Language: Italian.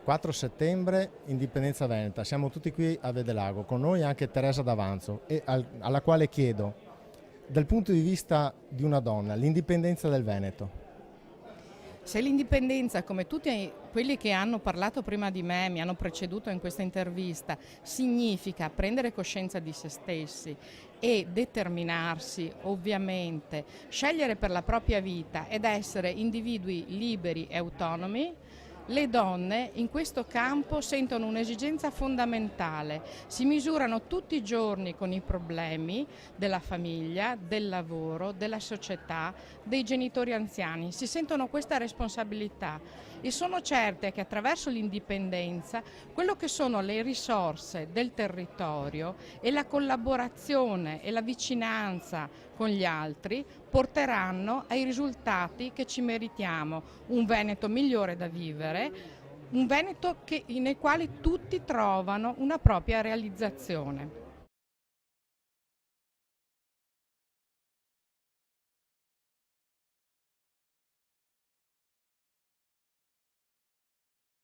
4 settembre, Indipendenza Veneta, siamo tutti qui a Vedelago, con noi anche Teresa D'Avanzo, alla quale chiedo, dal punto di vista di una donna, l'indipendenza del Veneto. Se l'indipendenza, come tutti quelli che hanno parlato prima di me, mi hanno preceduto in questa intervista, significa prendere coscienza di se stessi e determinarsi, ovviamente, scegliere per la propria vita ed essere individui liberi e autonomi, le donne in questo campo sentono un'esigenza fondamentale, si misurano tutti i giorni con i problemi della famiglia, del lavoro, della società, dei genitori anziani, si sentono questa responsabilità e sono certe che attraverso l'indipendenza quello che sono le risorse del territorio e la collaborazione e la vicinanza con gli altri porteranno ai risultati che ci meritiamo, un Veneto migliore da vivere, un Veneto nel quale tutti trovano una propria realizzazione.